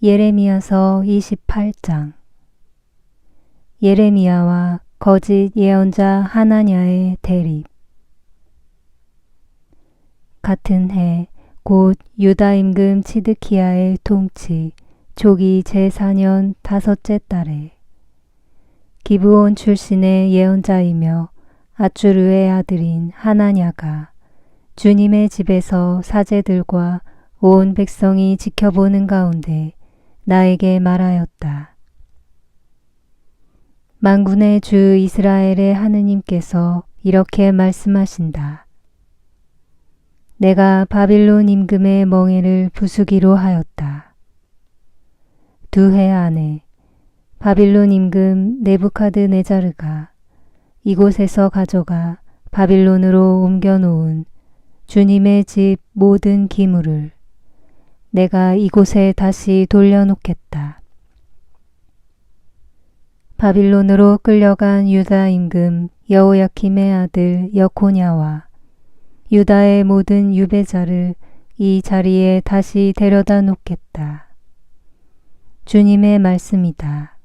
예레미야서 28장. 예레미야와 거짓 예언자 하나냐의 대립. 같은 해 곧 유다 임금 치드키야의 통치 조기 제4년 5째 달에 기브온 출신의 예언자이며 아추르의 아들인 하나냐가 주님의 집에서 사제들과 온 백성이 지켜보는 가운데 나에게 말하였다. 만군의 주 이스라엘의 하느님께서 이렇게 말씀하신다. 내가 바빌론 임금의 멍에를 부수기로 하였다. 2해 안에 바빌론 임금 네부카드네자르가 이곳에서 가져가 바빌론으로 옮겨놓은 주님의 집 모든 기물을 내가 이곳에 다시 돌려놓겠다. 바빌론으로 끌려간 유다 임금 여호야킴의 아들 여코냐와 유다의 모든 유배자를 이 자리에 다시 데려다 놓겠다. 주님의 말씀이다.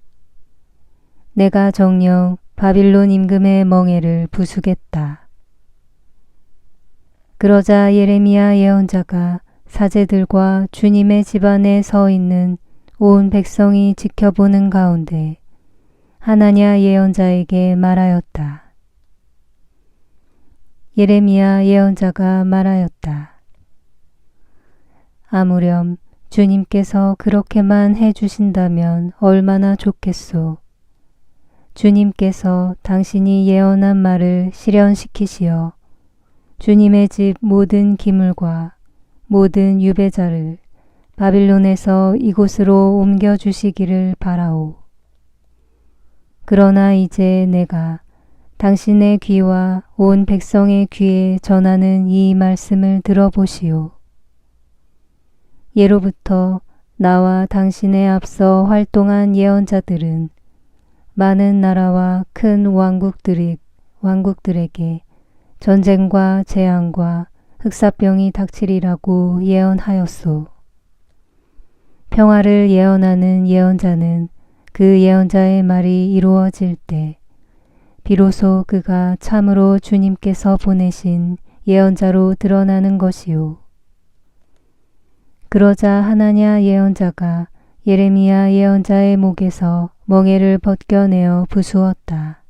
내가 정녕 바빌론 임금의 멍에를 부수겠다. 그러자 예레미야 예언자가 사제들과 주님의 집안에 서 있는 온 백성이 지켜보는 가운데 하나냐 예언자에게 말하였다. 예레미야 예언자가 말하였다. 아무렴 주님께서 그렇게만 해주신다면 얼마나 좋겠소. 주님께서 당신이 예언한 말을 실현시키시어 주님의 집 모든 기물과 모든 유배자를 바빌론에서 이곳으로 옮겨주시기를 바라오. 그러나 이제 내가 당신의 귀와 온 백성의 귀에 전하는 이 말씀을 들어보시오. 예로부터 나와 당신의 앞서 활동한 예언자들은 많은 나라와 큰 왕국들에게 전쟁과 재앙과 흑사병이 닥치리라고 예언하였소. 평화를 예언하는 예언자는 그 예언자의 말이 이루어질 때 비로소 그가 참으로 주님께서 보내신 예언자로 드러나는 것이요. 그러자 하나냐 예언자가 예레미야 예언자의 목에서 멍에를 벗겨내어 부수었다.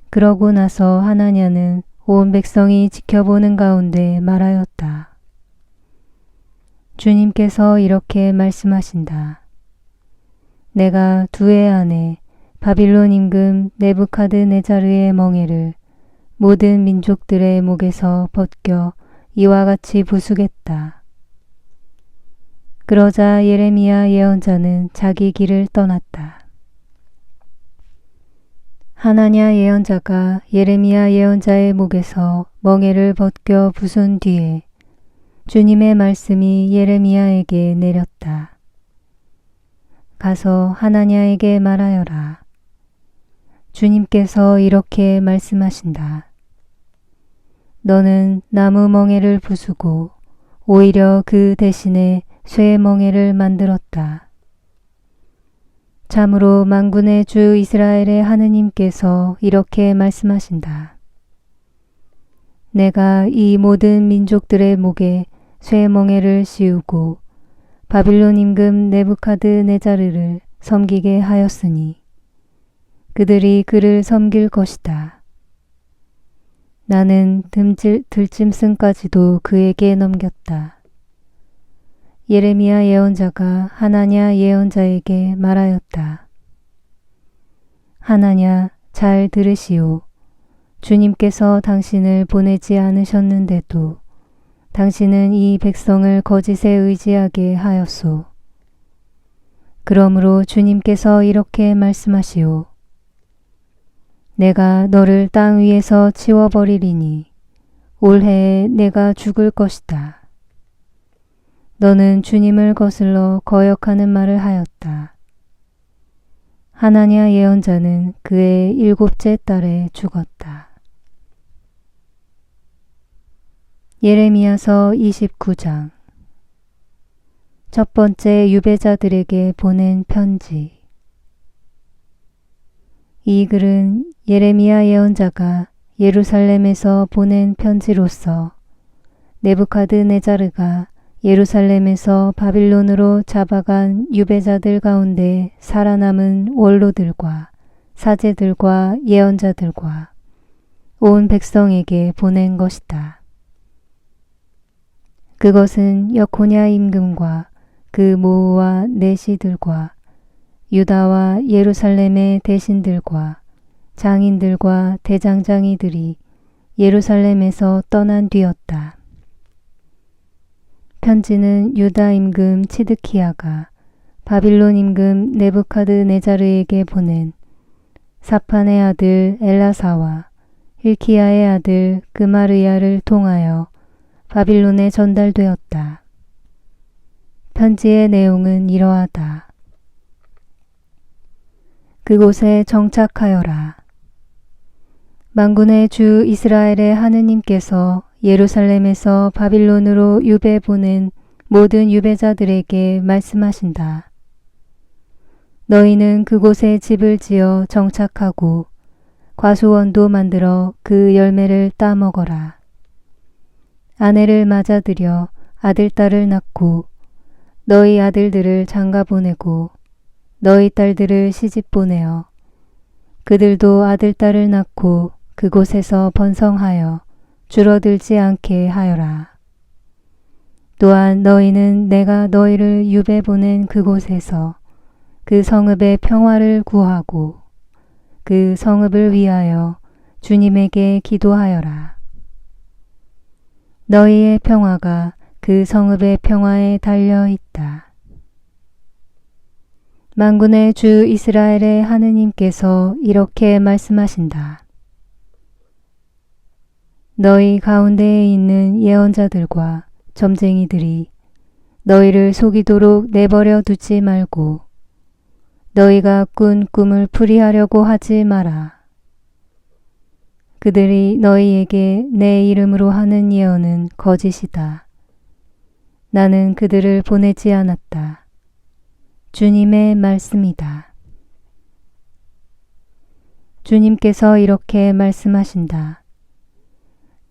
그러고 나서 하나냐는 온 백성이 지켜보는 가운데 말하였다. 주님께서 이렇게 말씀하신다. 내가 2해 안에 바빌론 임금 네부카드네자르의 멍에를 모든 민족들의 목에서 벗겨 이와 같이 부수겠다. 그러자 예레미야 예언자는 자기 길을 떠났다. 하나냐 예언자가 예레미야 예언자의 목에서 멍에를 벗겨 부순 뒤에 주님의 말씀이 예레미야에게 내렸다. 가서 하나냐에게 말하여라. 주님께서 이렇게 말씀하신다. 너는 나무 멍에를 부수고 오히려 그 대신에 쇠 멍에를 만들었다. 참으로 만군의 주 이스라엘의 하느님께서 이렇게 말씀하신다. 내가 이 모든 민족들의 목에 쇠 멍에를 씌우고 바빌론 임금 네부카드네자르를 섬기게 하였으니 그들이 그를 섬길 것이다. 나는 들짐승까지도 그에게 넘겼다. 예레미야 예언자가 하나냐 예언자에게 말하였다. 하나냐, 잘 들으시오. 주님께서 당신을 보내지 않으셨는데도 당신은 이 백성을 거짓에 의지하게 하였소. 그러므로 주님께서 이렇게 말씀하시오. 내가 너를 땅 위에서 치워버리리니 올해에 내가 죽을 것이다. 너는 주님을 거슬러 거역하는 말을 하였다. 하나냐 예언자는 그의 7째 달에 죽었다. 예레미야서 29장. 첫 번째 유배자들에게 보낸 편지. 이 글은 예레미야 예언자가 예루살렘에서 보낸 편지로서 느부갓네자르가 예루살렘에서 바빌론으로 잡아간 유배자들 가운데 살아남은 원로들과 사제들과 예언자들과 온 백성에게 보낸 것이다. 그것은 여코냐 임금과 그 모우와 내시들과 유다와 예루살렘의 대신들과 장인들과 대장장이들이 예루살렘에서 떠난 뒤였다. 편지는 유다 임금 치드키야가 바빌론 임금 느부갓네자르에게 보낸 사판의 아들 엘라사와 힐키야의 아들 그마르야를 통하여 바빌론에 전달되었다. 편지의 내용은 이러하다. 그곳에 정착하여라. 만군의 주 이스라엘의 하느님께서 예루살렘에서 바빌론으로 유배 보낸 모든 유배자들에게 말씀하신다. 너희는 그곳에 집을 지어 정착하고 과수원도 만들어 그 열매를 따먹어라. 아내를 맞아들여 아들딸을 낳고 너희 아들들을 장가보내고 너희 딸들을 시집보내어 그들도 아들딸을 낳고 그곳에서 번성하여 줄어들지 않게 하여라. 또한 너희는 내가 너희를 유배 보낸 그곳에서 그 성읍의 평화를 구하고 그 성읍을 위하여 주님에게 기도하여라. 너희의 평화가 그 성읍의 평화에 달려 있다. 만군의 주 이스라엘의 하느님께서 이렇게 말씀하신다. 너희 가운데에 있는 예언자들과 점쟁이들이 너희를 속이도록 내버려 두지 말고 너희가 꾼 꿈을 풀이하려고 하지 마라. 그들이 너희에게 내 이름으로 하는 예언은 거짓이다. 나는 그들을 보내지 않았다. 주님의 말씀이다. 주님께서 이렇게 말씀하신다.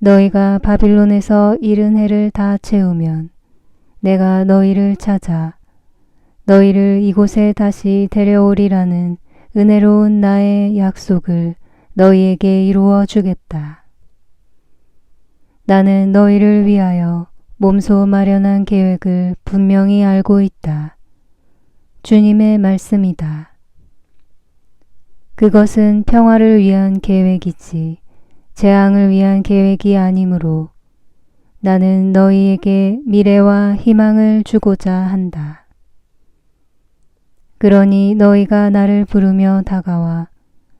너희가 바빌론에서 이른 해를 다 채우면 내가 너희를 찾아 너희를 이곳에 다시 데려오리라는 은혜로운 나의 약속을 너희에게 이루어 주겠다. 나는 너희를 위하여 몸소 마련한 계획을 분명히 알고 있다. 주님의 말씀이다. 그것은 평화를 위한 계획이지 재앙을 위한 계획이 아니므로 나는 너희에게 미래와 희망을 주고자 한다. 그러니 너희가 나를 부르며 다가와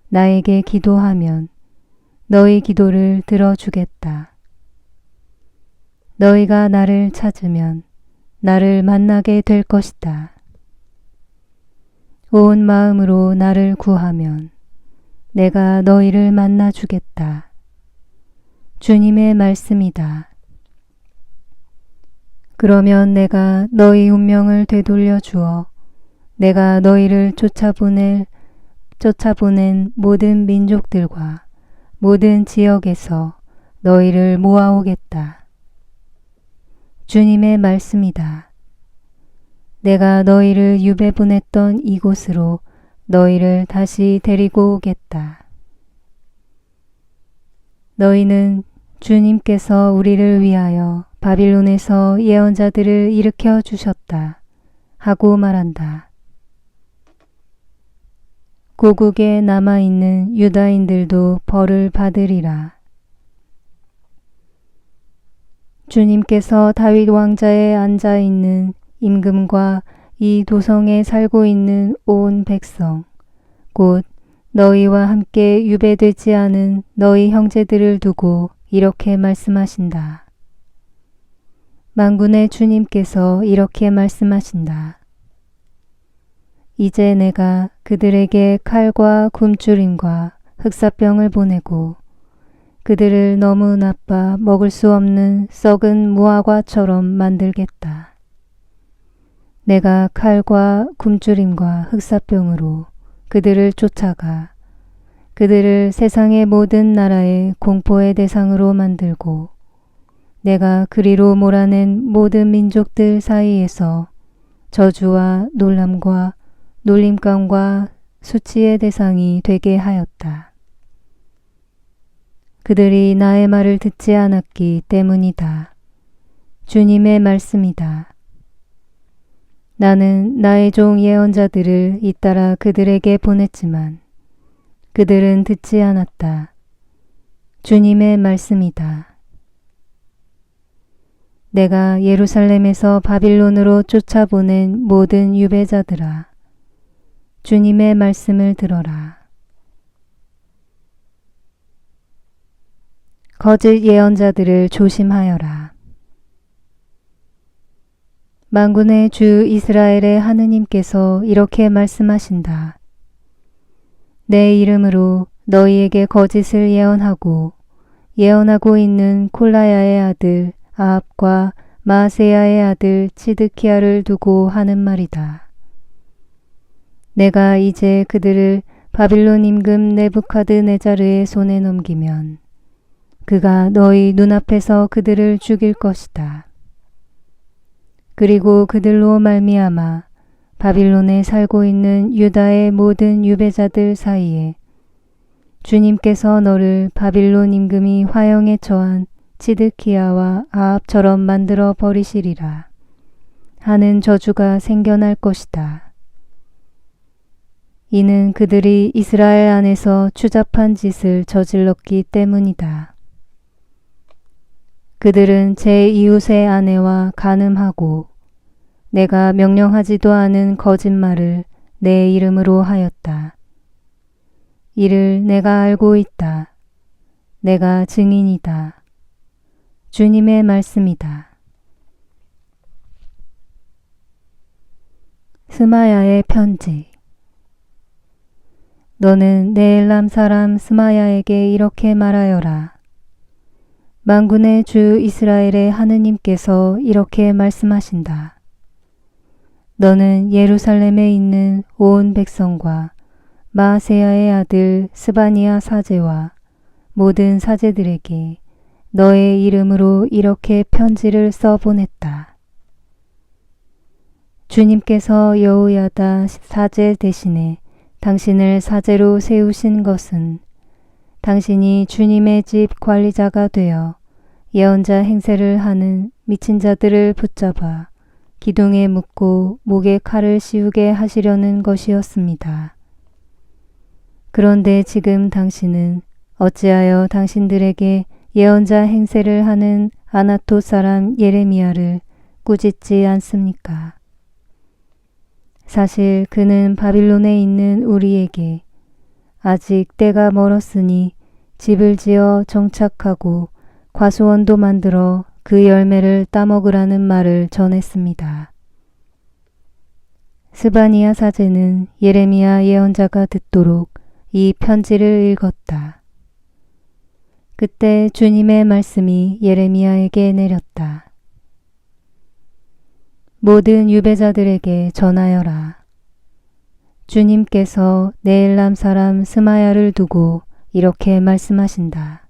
나에게 기도하면 너희 기도를 들어주겠다. 너희가 나를 찾으면 나를 만나게 될 것이다. 온 마음으로 나를 구하면 내가 너희를 만나주겠다. 주님의 말씀이다. 그러면 내가 너희 운명을 되돌려 주어 내가 너희를 쫓아보낸 모든 민족들과 모든 지역에서 너희를 모아오겠다. 주님의 말씀이다. 내가 너희를 유배 보냈던 이곳으로 너희를 다시 데리고 오겠다. 너희는 주님께서 우리를 위하여 바빌론에서 예언자들을 일으켜 주셨다 하고 말한다. 고국에 남아있는 유다인들도 벌을 받으리라. 주님께서 다윗 왕자에 앉아있는 임금과 이 도성에 살고 있는 온 백성, 곧 너희와 함께 유배되지 않은 너희 형제들을 두고 이렇게 말씀하신다. 만군의 주님께서 이렇게 말씀하신다. 이제 내가 그들에게 칼과 굶주림과 흑사병을 보내고 그들을 너무 나빠 먹을 수 없는 썩은 무화과처럼 만들겠다. 내가 칼과 굶주림과 흑사병으로 그들을 쫓아가 그들을 세상의 모든 나라의 공포의 대상으로 만들고 내가 그리로 몰아낸 모든 민족들 사이에서 저주와 놀람과 놀림감과 수치의 대상이 되게 하였다. 그들이 나의 말을 듣지 않았기 때문이다. 주님의 말씀이다. 나는 나의 종 예언자들을 잇따라 그들에게 보냈지만 그들은 듣지 않았다. 주님의 말씀이다. 내가 예루살렘에서 바빌론으로 쫓아보낸 모든 유배자들아, 주님의 말씀을 들어라. 거짓 예언자들을 조심하여라. 만군의 주 이스라엘의 하느님께서 이렇게 말씀하신다. 내 이름으로 너희에게 거짓을 예언하고 있는 콜라야의 아들 아합과 마세야의 아들 치드키야를 두고 하는 말이다. 내가 이제 그들을 바빌론 임금 네부카드네자르의 손에 넘기면 그가 너희 눈앞에서 그들을 죽일 것이다. 그리고 그들로 말미암아 바빌론에 살고 있는 유다의 모든 유배자들 사이에 주님께서 너를 바빌론 임금이 화형에 처한 치드키야와 아합처럼 만들어 버리시리라 하는 저주가 생겨날 것이다. 이는 그들이 이스라엘 안에서 추잡한 짓을 저질렀기 때문이다. 그들은 제 이웃의 아내와 간음하고 내가 명령하지도 않은 거짓말을 내 이름으로 하였다. 이를 내가 알고 있다. 내가 증인이다. 주님의 말씀이다. 스마야의 편지. 너는 네엘람 사람 스마야에게 이렇게 말하여라. 만군의 주 이스라엘의 하느님께서 이렇게 말씀하신다. 너는 예루살렘에 있는 온 백성과 마세야의 아들 스바니야 사제와 모든 사제들에게 너의 이름으로 이렇게 편지를 써보냈다. 주님께서 여호야다 사제 대신에 당신을 사제로 세우신 것은 당신이 주님의 집 관리자가 되어 예언자 행세를 하는 미친 자들을 붙잡아 기둥에 묶고 목에 칼을 씌우게 하시려는 것이었습니다. 그런데 지금 당신은 어찌하여 당신들에게 예언자 행세를 하는 아나토 사람 예레미야를 꾸짖지 않습니까? 사실 그는 바빌론에 있는 우리에게 아직 때가 멀었으니 집을 지어 정착하고 과수원도 만들어 그 열매를 따먹으라는 말을 전했습니다. 스바니야 사제는 예레미야 예언자가 듣도록 이 편지를 읽었다. 그때 주님의 말씀이 예레미야에게 내렸다. 모든 유배자들에게 전하여라. 주님께서 네엘람 사람 스마야를 두고 이렇게 말씀하신다.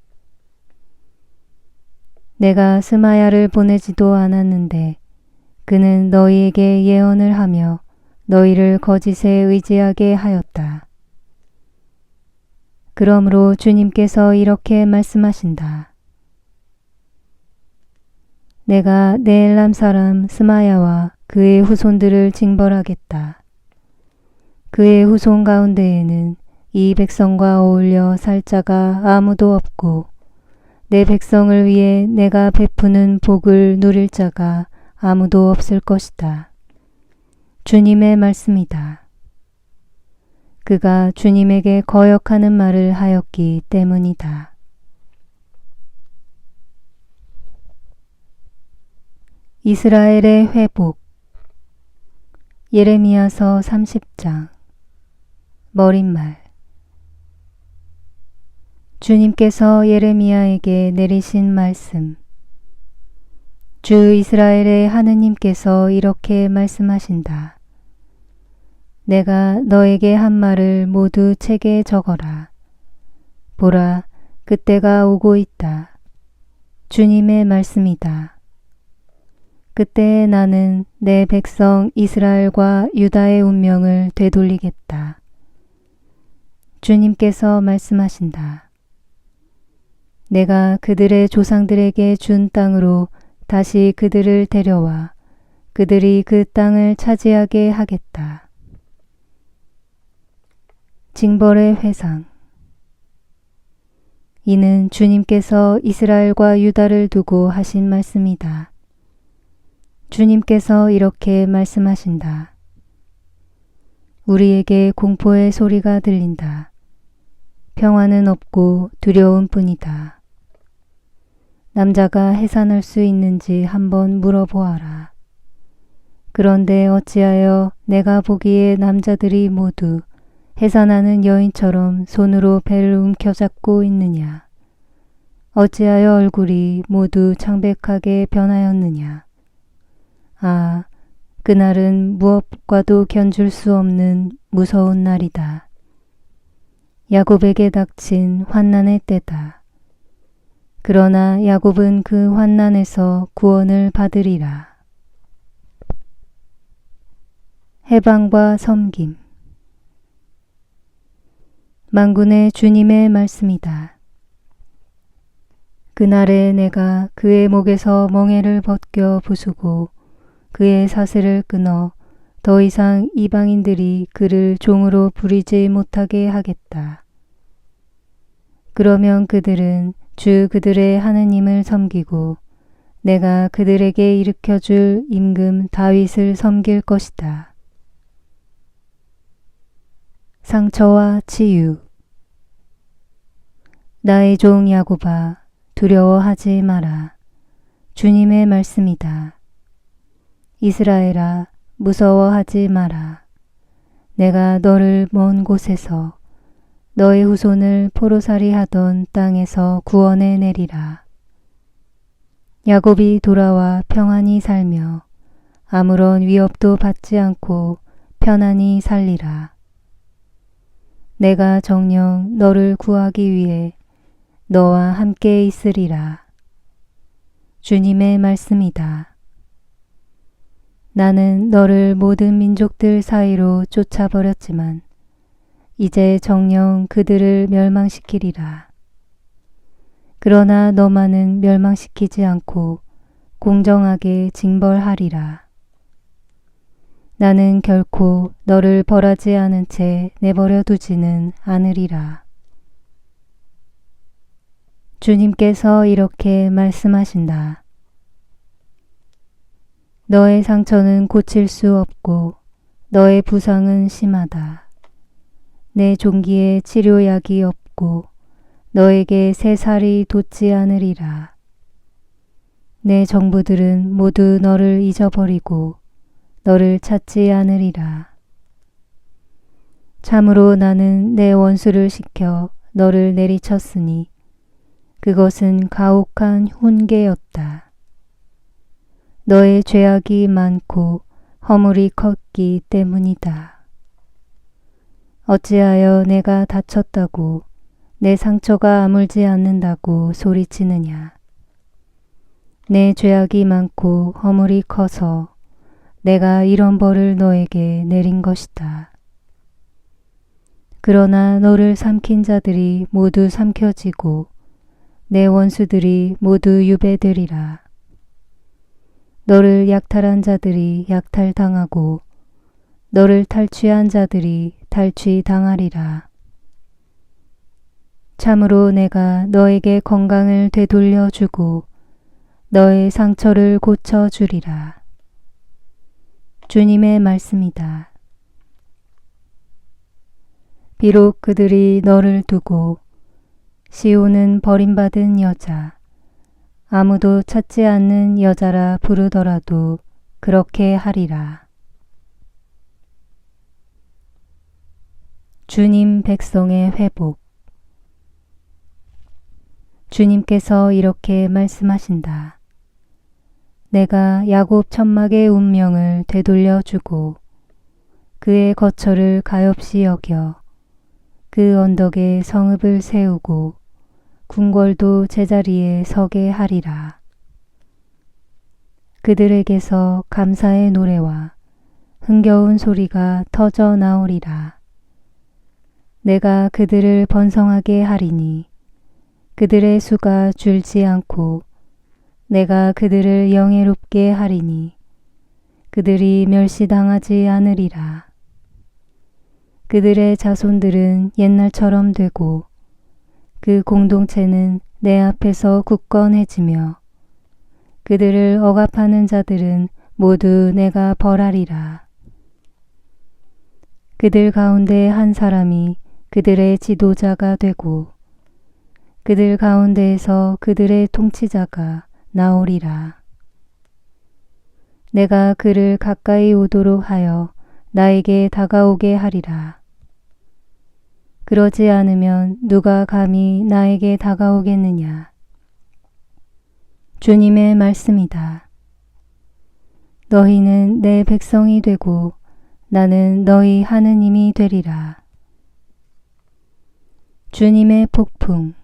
내가 스마야를 보내지도 않았는데 그는 너희에게 예언을 하며 너희를 거짓에 의지하게 하였다. 그러므로 주님께서 이렇게 말씀하신다. 내가 네엘람 사람 스마야와 그의 후손들을 징벌하겠다. 그의 후손 가운데에는 이 백성과 어울려 살 자가 아무도 없고 내 백성을 위해 내가 베푸는 복을 누릴 자가 아무도 없을 것이다. 주님의 말씀이다. 그가 주님에게 거역하는 말을 하였기 때문이다. 이스라엘의 회복. 예레미야서 30장. 머릿말. 주님께서 예레미야에게 내리신 말씀. 주 이스라엘의 하느님께서 이렇게 말씀하신다. 내가 너에게 한 말을 모두 책에 적어라. 보라, 그때가 오고 있다. 주님의 말씀이다. 그때 나는 내 백성 이스라엘과 유다의 운명을 되돌리겠다. 주님께서 말씀하신다. 내가 그들의 조상들에게 준 땅으로 다시 그들을 데려와 그들이 그 땅을 차지하게 하겠다. 징벌의 회상. 이는 주님께서 이스라엘과 유다를 두고 하신 말씀이다. 주님께서 이렇게 말씀하신다. 우리에게 공포의 소리가 들린다. 평화는 없고 두려움 뿐이다. 남자가 해산할 수 있는지 한번 물어보아라. 그런데 어찌하여 내가 보기에 남자들이 모두 해산하는 여인처럼 손으로 배를 움켜잡고 있느냐? 어찌하여 얼굴이 모두 창백하게 변하였느냐? 아, 그날은 무엇과도 견줄 수 없는 무서운 날이다. 야곱에게 닥친 환난의 때다. 그러나 야곱은 그 환난에서 구원을 받으리라. 해방과 섬김. 만군의 주님의 말씀이다. 그날에 내가 그의 목에서 멍에를 벗겨 부수고 그의 사슬을 끊어 더 이상 이방인들이 그를 종으로 부리지 못하게 하겠다. 그러면 그들은 주 그들의 하느님을 섬기고 내가 그들에게 일으켜줄 임금 다윗을 섬길 것이다. 상처와 치유. 나의 종 야곱아, 두려워하지 마라. 주님의 말씀이다. 이스라엘아, 무서워하지 마라. 내가 너를 먼 곳에서 너의 후손을 포로살이 하던 땅에서 구원해 내리라. 야곱이 돌아와 평안히 살며 아무런 위협도 받지 않고 편안히 살리라. 내가 정녕 너를 구하기 위해 너와 함께 있으리라. 주님의 말씀이다. 나는 너를 모든 민족들 사이로 쫓아버렸지만 이제 정녕 그들을 멸망시키리라. 그러나 너만은 멸망시키지 않고 공정하게 징벌하리라. 나는 결코 너를 벌하지 않은 채 내버려 두지는 않으리라. 주님께서 이렇게 말씀하신다. 너의 상처는 고칠 수 없고 너의 부상은 심하다. 내 종기에 치료약이 없고 너에게 새 살이 돋지 않으리라. 내 정부들은 모두 너를 잊어버리고 너를 찾지 않으리라. 참으로 나는 내 원수를 시켜 너를 내리쳤으니 그것은 가혹한 훈계였다. 너의 죄악이 많고 허물이 컸기 때문이다. 어찌하여 내가 다쳤다고 내 상처가 아물지 않는다고 소리치느냐. 내 죄악이 많고 허물이 커서 내가 이런 벌을 너에게 내린 것이다. 그러나 너를 삼킨 자들이 모두 삼켜지고 내 원수들이 모두 유배되리라. 너를 약탈한 자들이 약탈당하고 너를 탈취한 자들이 탈취당하리라. 참으로 내가 너에게 건강을 되돌려 주고 너의 상처를 고쳐주리라. 주님의 말씀이다. 비록 그들이 너를 두고 시온은 버림받은 여자, 아무도 찾지 않는 여자라 부르더라도 그렇게 하리라. 주님 백성의 회복. 주님께서 이렇게 말씀하신다. 내가 야곱 천막의 운명을 되돌려 주고 그의 거처를 가엾이 여겨 그 언덕에 성읍을 세우고 궁궐도 제자리에 서게 하리라. 그들에게서 감사의 노래와 흥겨운 소리가 터져 나오리라. 내가 그들을 번성하게 하리니 그들의 수가 줄지 않고 내가 그들을 영예롭게 하리니 그들이 멸시당하지 않으리라. 그들의 자손들은 옛날처럼 되고 그 공동체는 내 앞에서 굳건해지며 그들을 억압하는 자들은 모두 내가 벌하리라. 그들 가운데 한 사람이 그들의 지도자가 되고 그들 가운데에서 그들의 통치자가 나오리라. 내가 그를 가까이 오도록 하여 나에게 다가오게 하리라. 그러지 않으면 누가 감히 나에게 다가오겠느냐. 주님의 말씀이다. 너희는 내 백성이 되고 나는 너희 하느님이 되리라. 주님의 폭풍.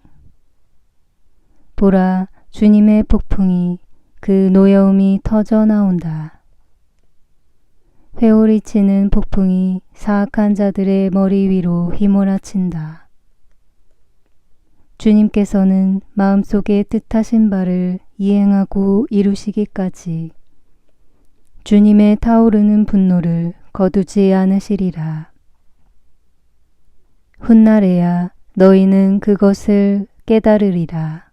보라, 주님의 폭풍이 그 노여움이 터져 나온다. 회오리치는 폭풍이 사악한 자들의 머리 위로 휘몰아친다. 주님께서는 마음속에 뜻하신 바를 이행하고 이루시기까지 주님의 타오르는 분노를 거두지 않으시리라. 훗날에야 너희는 그것을 깨달으리라.